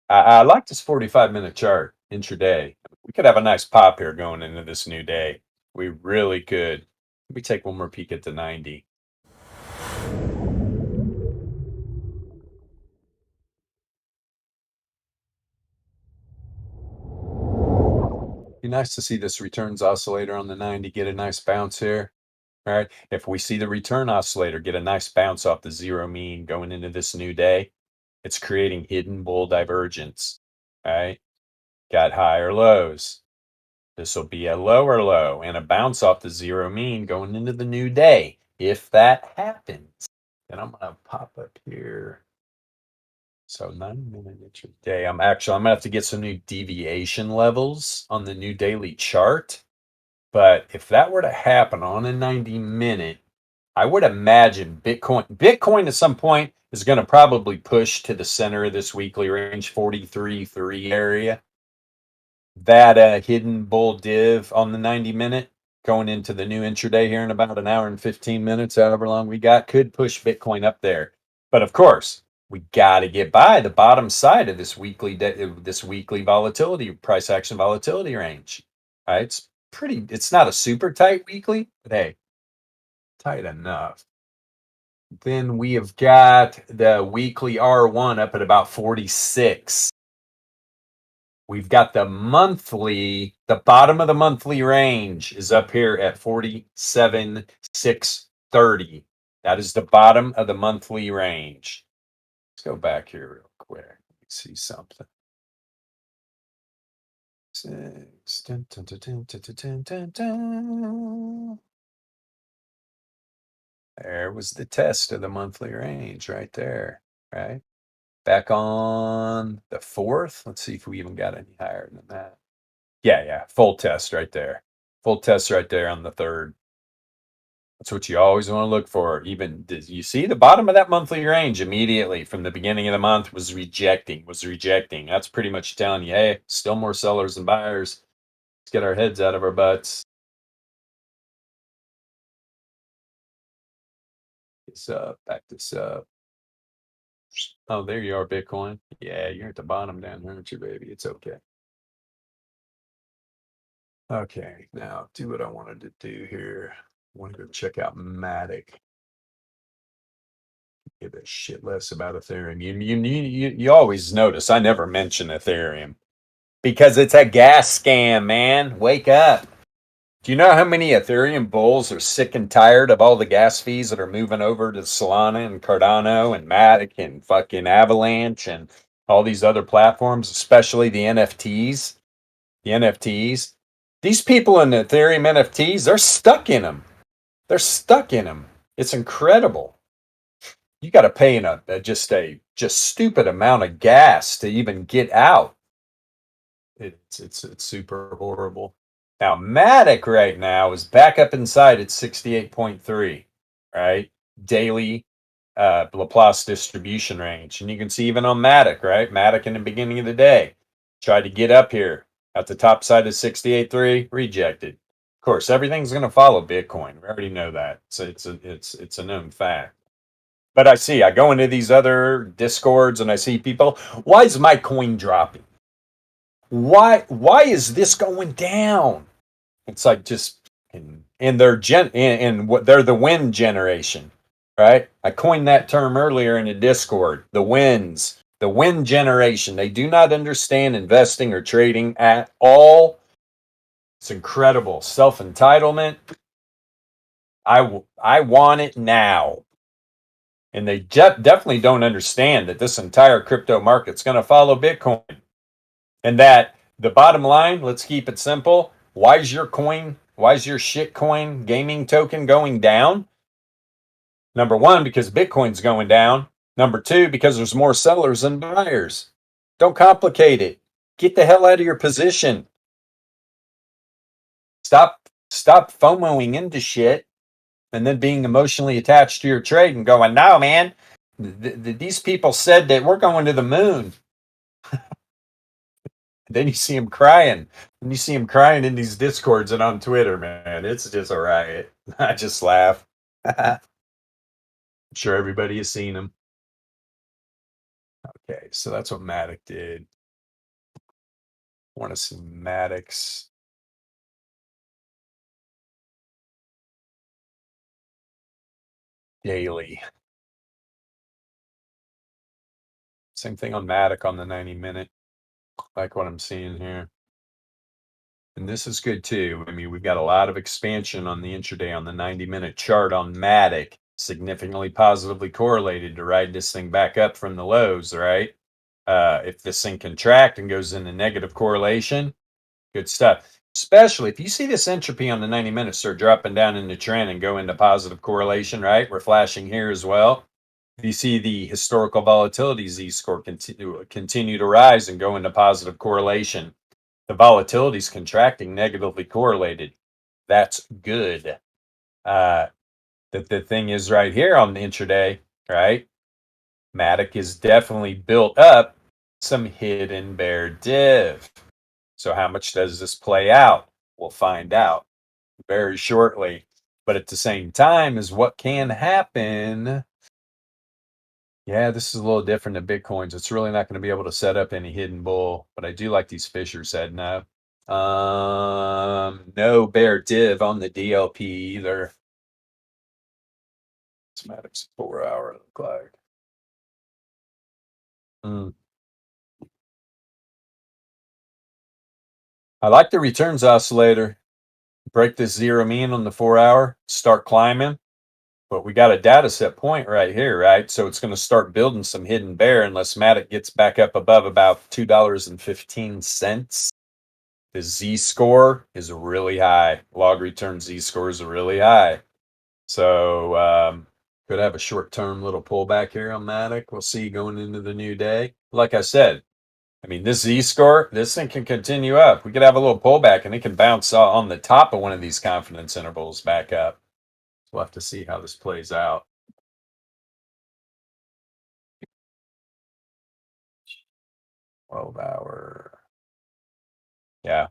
I like this 45-minute chart intraday. We could have a nice pop here going into this new day. We really could. Let me take one more peek at the 90. Be nice to see this returns oscillator on the 90 get a nice bounce here. All right. If we see the return oscillator get a nice bounce off the zero mean going into this new day, it's creating hidden bull divergence. All right. Got higher lows. This will be a lower low and a bounce off the zero mean going into the new day. If that happens, then I'm going to pop up here. So 9-minute intraday. I'm going to have to get some new deviation levels on the new daily chart. But if that were to happen on a 90-minute, I would imagine Bitcoin at some point is going to probably push to the center of this weekly range, 43.3 area. That hidden bull div on the 90-minute going into the new intraday here in about an hour and 15 minutes, however long we got, could push Bitcoin up there. But of course, we got to get by the bottom side of this weekly volatility, price action volatility range. All right, it's not a super tight weekly, but hey, tight enough. Then we have got the weekly R1 up at about 46. We've got the bottom of the monthly range is up here at 47,630. That is the bottom of the monthly range. Let's go back here real quick. Let's see something. There was the test of the monthly range right there, right? back on the 4th. Let's see if we even got any higher than that. Yeah, full test right there. Full test right there on the 3rd. That's what you always want to look for. Even did you see the bottom of that monthly range immediately from the beginning of the month was rejecting. That's pretty much telling you, hey, still more sellers than buyers. Let's get our heads out of our butts. Back this up. Oh, there you are, Bitcoin. Yeah, you're at the bottom down here, aren't you, baby? It's okay. Okay, now do what I wanted to do here. I want to go check out Matic. Give a shit less about Ethereum. You always notice I never mention Ethereum because it's a gas scam, man. Wake up. Do you know how many Ethereum bulls are sick and tired of all the gas fees that are moving over to Solana and Cardano and Matic and fucking Avalanche and all these other platforms, especially the NFTs? The NFTs. These people in Ethereum NFTs, they're stuck in them. They're stuck in them. It's incredible. You got to pay in a just stupid amount of gas to even get out. It's super horrible. Now Matic right now is back up inside at 68.3, right? Daily Laplace distribution range. And you can see even on Matic, right? Matic in the beginning of the day tried to get up here at the top side of 68.3, rejected. Of course, everything's going to follow Bitcoin. We already know that. So it's a known fact. But I go into these other discords and I see people, why is my coin dropping? Why is this going down? It's like just and they're the win generation, right? I coined that term earlier in the Discord. The win generation. They do not understand investing or trading at all. It's incredible. Self-entitlement. I want it now. And they definitely don't understand that this entire crypto market's going to follow Bitcoin. And that the bottom line, let's keep it simple. Why is your shitcoin gaming token going down? Number one, because Bitcoin's going down. Number two, because there's more sellers than buyers. Don't complicate it. Get the hell out of your position. Stop FOMOing into shit and then being emotionally attached to your trade and going, no, man, these people said that we're going to the moon. Then you see him crying. And you see him crying in these discords and on Twitter, man. It's just a riot. I just laugh. I'm sure everybody has seen him. Okay, so that's what Matic did. I want to see Matic's daily. Same thing on Matic on the 90-minute. Like what I'm seeing here. And this is good too. I mean, we've got a lot of expansion on the intraday on the 90-minute chart on Matic, significantly positively correlated to ride this thing back up from the lows, right? If this thing contract and goes into negative correlation, good stuff. Especially if you see this entropy on the 90 minutes start dropping down in the trend and go into positive correlation, right? We're flashing here as well. You see the historical volatility Z-score continue to rise and go into positive correlation. The volatility is contracting, negatively correlated. That's good. The thing is right here on the intraday, right? Matic is definitely built up some hidden bear div. So how much does this play out? We'll find out very shortly. But at the same time is what can happen. Yeah, this is a little different than Bitcoins. It's really not going to be able to set up any hidden bull, but I do like these fissures heading up. No bear div on the DLP either. Matic's 4-hour look like. I like the returns oscillator. Break this zero mean on the 4-hour, start climbing. But we got a data set point right here, right? So it's going to start building some hidden bear unless Matic gets back up above about $2.15. The Z-score is really high. Log return Z-scores are really high. So Could have a short-term little pullback here on Matic. We'll see going into the new day. Like I said, I mean, this Z-score, this thing can continue up. We could have a little pullback, and it can bounce on the top of one of these confidence intervals back up. We'll have to see how this plays out. 12-hour. Yeah,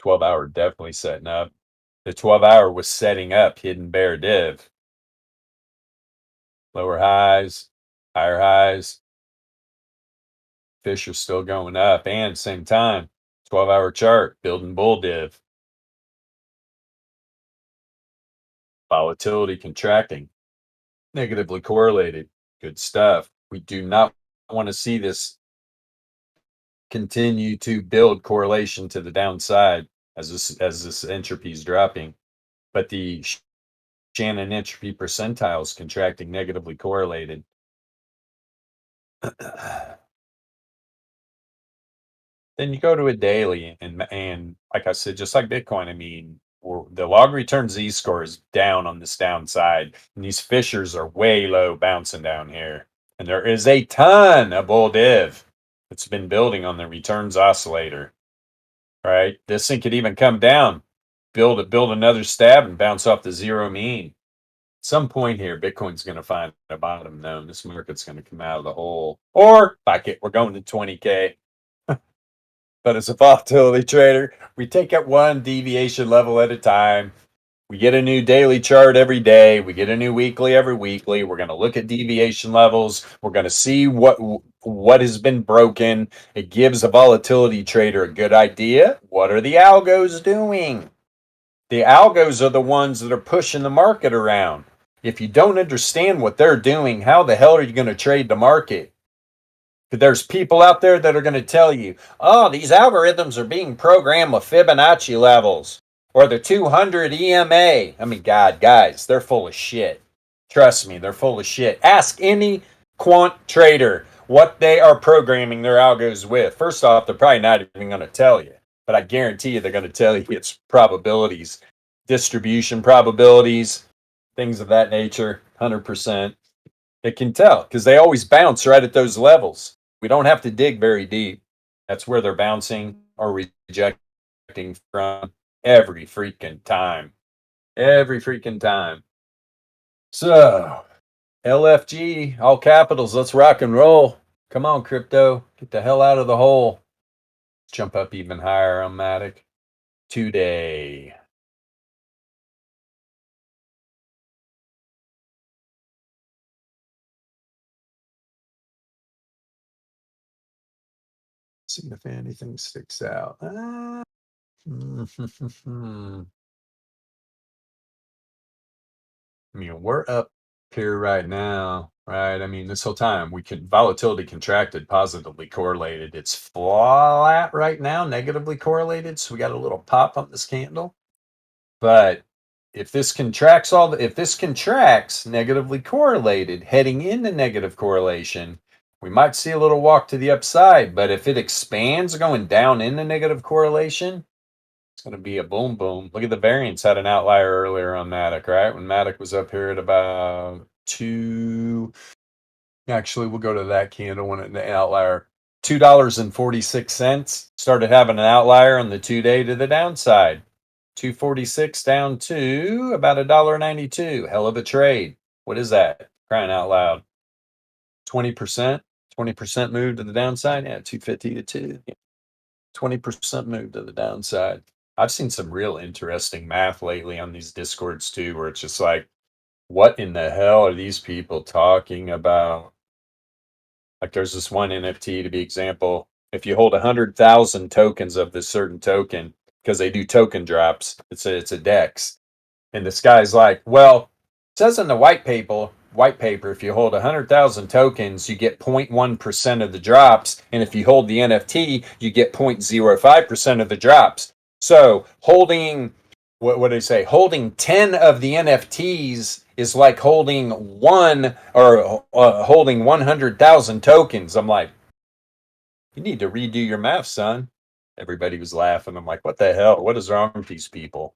12-hour definitely setting up. The 12-hour was setting up hidden bear div. Lower highs, higher highs. Fish are still going up, and same time, 12-hour chart, building bull div. Volatility contracting, negatively correlated. Good stuff. We do not want to see this continue to build correlation to the downside as this entropy is dropping. But the Shannon entropy percentile is contracting, negatively correlated. Then you go to a daily, and like I said, just like Bitcoin, I mean, the log return Z score is down on this downside, and these fissures are way low, bouncing down here. And there is a ton of bull div that's been building on the returns oscillator. Right, this thing could even come down, build another stab, and bounce off the zero mean. At some point here, Bitcoin's going to find a bottom. Though this market's going to come out of the hole, or fuck it, we're going to 20K. But as a volatility trader, we take it one deviation level at a time. We get a new daily chart every day. We get a new weekly every weekly. We're going to look at deviation levels. We're going to see what has been broken. It gives a volatility trader a good idea. What are the algos doing? The algos are the ones that are pushing the market around. If you don't understand what they're doing, how the hell are you going to trade the market? There's people out there that are going to tell you, oh, these algorithms are being programmed with Fibonacci levels or the 200 EMA. I mean, God, guys, they're full of shit. Trust me, they're full of shit. Ask any quant trader what they are programming their algos with. First off, they're probably not even going to tell you, but I guarantee you they're going to tell you it's probabilities, distribution probabilities, things of that nature, 100%. It can tell because they always bounce right at those levels. We don't have to dig very deep. That's where they're bouncing or rejecting from every freaking time. Every freaking time. So, LFG, all capitals, let's rock and roll. Come on, crypto. Get the hell out of the hole. Jump up even higher on Matic today. See if anything sticks out. I mean, we're up here right now, right? I mean, this whole time volatility contracted, positively correlated. It's flat right now, negatively correlated. So we got a little pop on this candle. But if this contracts negatively correlated, heading into negative correlation, we might see a little walk to the upside. But if it expands going down into negative correlation, it's going to be a boom, boom. Look at the variance had an outlier earlier on Matic, right? When Matic was up here at about 2. Actually, we'll go to that candle when the outlier. $2.46 started having an outlier on the 2-day to the downside. 246 down to about $1.92. Hell of a trade. What is that? Crying out loud. 20%? 20% move to the downside? Yeah, 250 to 2. 20% move to the downside. I've seen some real interesting math lately on these discords too, where it's just like, what in the hell are these people talking about? Like there's this one NFT to be example. If you hold 100,000 tokens of this certain token, because they do token drops, it's a DEX. And this guy's like, well, it says in the white paper, if you hold 100,000 tokens, you get 0.1% of the drops. And if you hold the NFT, you get 0.05% of the drops. So holding, what do they say? Holding 10 of the NFTs is like holding holding 100,000 tokens. I'm like, you need to redo your math, son. Everybody was laughing. I'm like, what the hell? What is wrong with these people?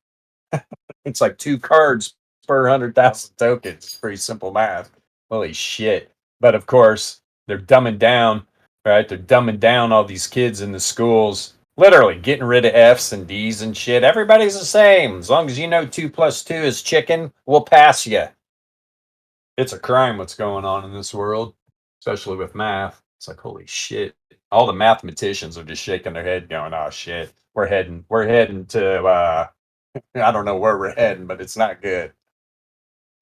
It's like 2 cards per 100,000 tokens. It's pretty simple math. Holy shit. But of course, they're dumbing down, right? They're dumbing down all these kids in the schools, literally getting rid of F's and D's and shit. Everybody's the same. As long as you know 2 plus 2 is chicken, we'll pass you. It's a crime what's going on in this world, especially with math. It's like, holy shit. All the mathematicians are just shaking their head going, oh shit, we're heading to I don't know where we're heading, but it's not good.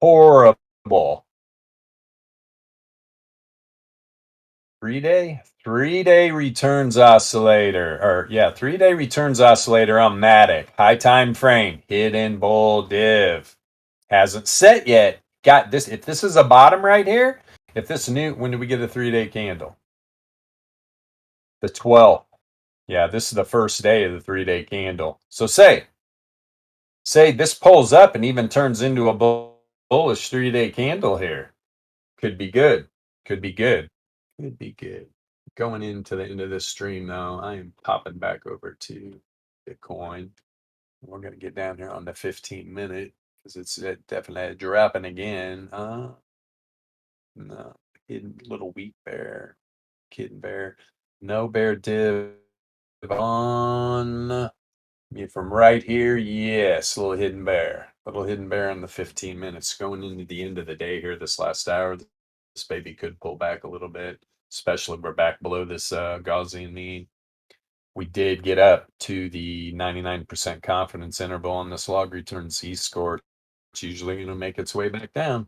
Horrible. 3-day returns oscillator, or yeah, 3-day returns oscillator on Matic. High time frame, hidden bull div. Hasn't set yet. Got this. If this is a bottom right here, if this new, when do we get a 3-day candle? The 12th. Yeah, this is the first day of the 3-day candle. So say this pulls up and even turns into a bullish 3-day candle here. Could be good. Could be good. Could be good. Going into the end of this stream though, I am popping back over to Bitcoin. We're gonna get down here on the 15-minute because it's definitely dropping again. No, hidden little weak bear, kitten bear, no bear div on. From right here, yes, little hidden bear in the 15 minutes. Going into the end of the day here, this last hour, this baby could pull back a little bit, especially we're back below this Gaussian mean. We did get up to the 99% confidence interval on this log return Z-score. It's usually going to make its way back down.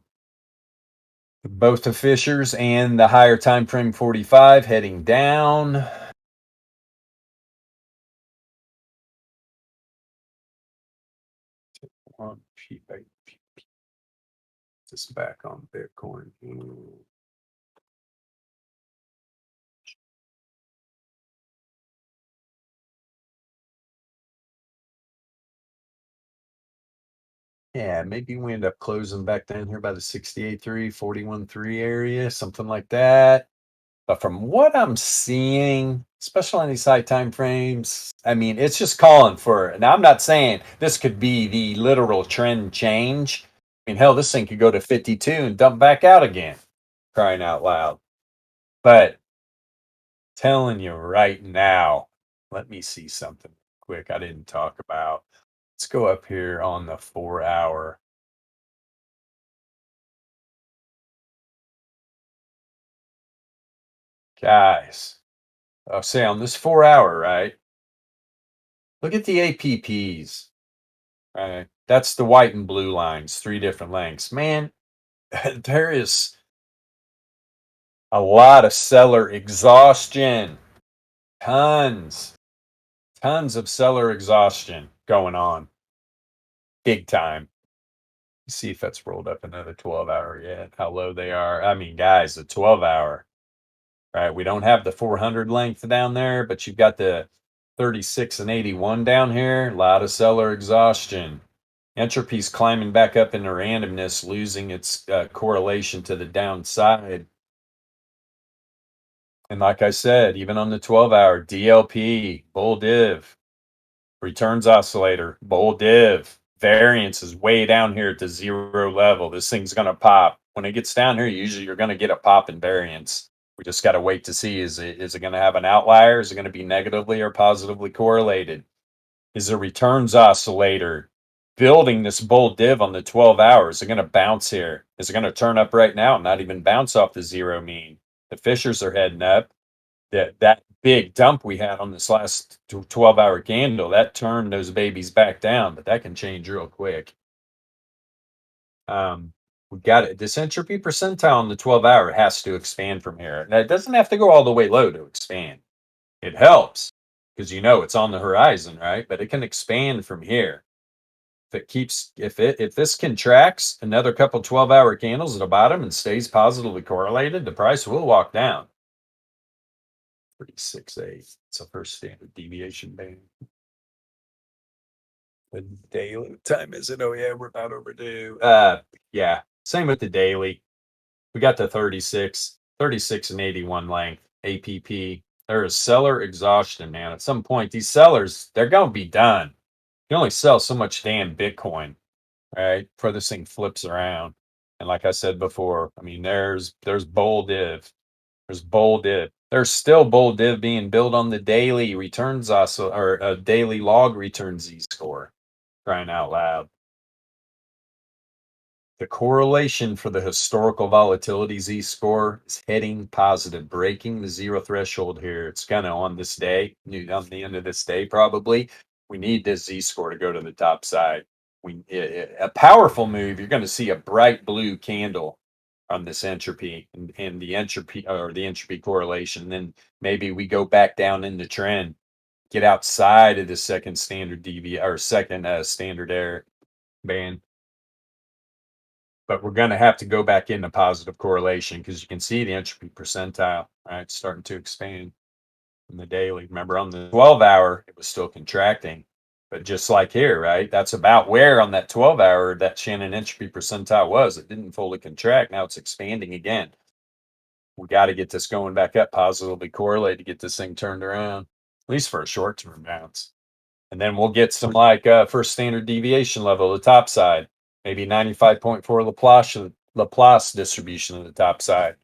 Both the Fishers and the higher time frame 45 heading down. This back on Bitcoin. Yeah, maybe we end up closing back down here by the 68.3, 41.3 area, something like that. But from what I'm seeing, especially on these high time frames, I mean, it's just calling for. Now, I'm not saying this could be the literal trend change. I mean, hell, this thing could go to 52 and dump back out again, crying out loud. But telling you right now, let me see something quick I didn't talk about. Let's go up here on the 4-hour. Guys, I'll say on this 4-hour, right? Look at the APPs. Right? That's the white and blue lines, 3 different lengths. Man, there is a lot of seller exhaustion. Tons of seller exhaustion going on. Big time. See if that's rolled up another 12-hour yet, how low they are. I mean, guys, the 12-hour, right? We don't have the 400 length down there, but you've got the 36 and 81 down here. A lot of seller exhaustion. Entropy's climbing back up into randomness, losing its correlation to the downside. And like I said, even on the 12-hour, DLP, bull div, returns oscillator, bull div, variance is way down here at the 0 level. This thing's going to pop. When it gets down here, usually you're going to get a pop in variance. We just got to wait to see, is it going to have an outlier? Is it going to be negatively or positively correlated? Is a returns oscillator building this bull div on the 12 hours? Is it going to bounce here? Is it going to turn up right now and not even bounce off the 0 mean? The Fishers are heading up. That big dump we had on this last 12-hour candle, that turned those babies back down, but that can change real quick. We got it. This entropy percentile on the 12-hour has to expand from here. Now, it doesn't have to go all the way low to expand. It helps because it's on the horizon, right? But it can expand from here. If this contracts another couple 12-hour candles at the bottom and stays positively correlated, the price will walk down. 36.8. It's a first standard deviation band. The daily time is it? Oh yeah, we're about overdue. Yeah. Same with the daily. We got the 36 and 81 length APP. There is seller exhaustion, man. At some point, these sellers, they're gonna be done. You can only sell so much damn Bitcoin. right? Before this thing flips around. And like I said before, I mean, there's bull div. There's bull div. There's still bull div being built on the daily returns also, or a daily log return Z score. Crying out loud. The correlation for the historical volatility Z score is heading positive, breaking the zero threshold here. It's kind of on this day, on the end of this day, probably. We need this Z score to go to the top side. A powerful move. You're going to see a bright blue candle on this entropy and the entropy or the entropy correlation. Then maybe we go back down in the trend, get outside of the second standard or second standard error band. But we're going to have to go back into positive correlation because you can see the entropy percentile, right, starting to expand in the daily. Remember on the 12-hour, it was still contracting. But just like here, right, that's about where on that 12-hour that Shannon entropy percentile was. It didn't fully contract. Now it's expanding again. We got to get this going back up, positively correlate to get this thing turned around, at least for a short-term bounce. And then we'll get some like first standard deviation level, the top side, maybe 95.4 Laplace distribution of the top side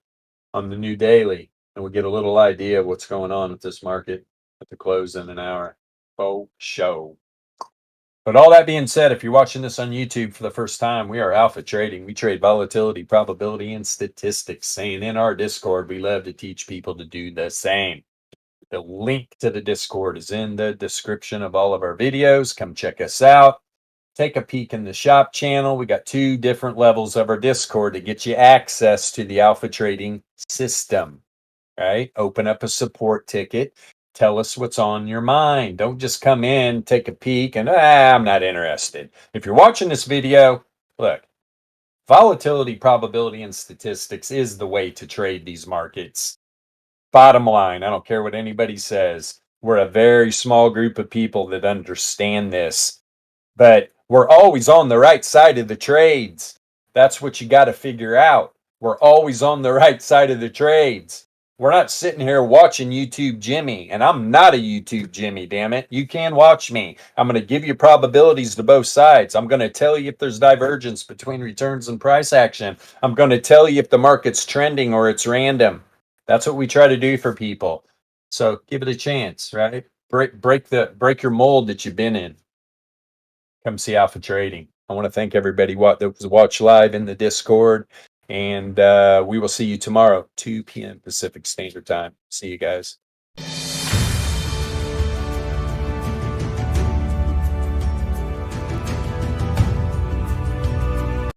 on the new daily. And we'll get a little idea of what's going on with this market at the close in an hour. Oh, show. But all that being said, if you're watching this on YouTube for the first time, we are alpha trading. We trade volatility, probability, and statistics. And in our Discord, we love to teach people to do the same. The link to the Discord is in the description of all of our videos. Come check us out. Take a peek in the shop channel. We got 2 different levels of our Discord to get you access to the alpha trading system, right? Open up a support ticket. Tell us what's on your mind. Don't just come in, take a peek, and I'm not interested. If you're watching this video, look, volatility, probability, and statistics is the way to trade these markets. Bottom line, I don't care what anybody says. We're a very small group of people that understand this, but we're always on the right side of the trades. That's what you got to figure out. We're always on the right side of the trades. We're not sitting here watching YouTube Jimmy, and I'm not a YouTube Jimmy, damn it. You can watch me. I'm going to give you probabilities to both sides. I'm going to tell you if there's divergence between returns and price action. I'm going to tell you if the market's trending or it's random. That's what we try to do for people. So give it a chance, right? Break your mold that you've been in. Come see Alpha Trading. I want to thank everybody that was watch live in the Discord, and we will see you tomorrow, 2 p.m. Pacific Standard Time. See you guys.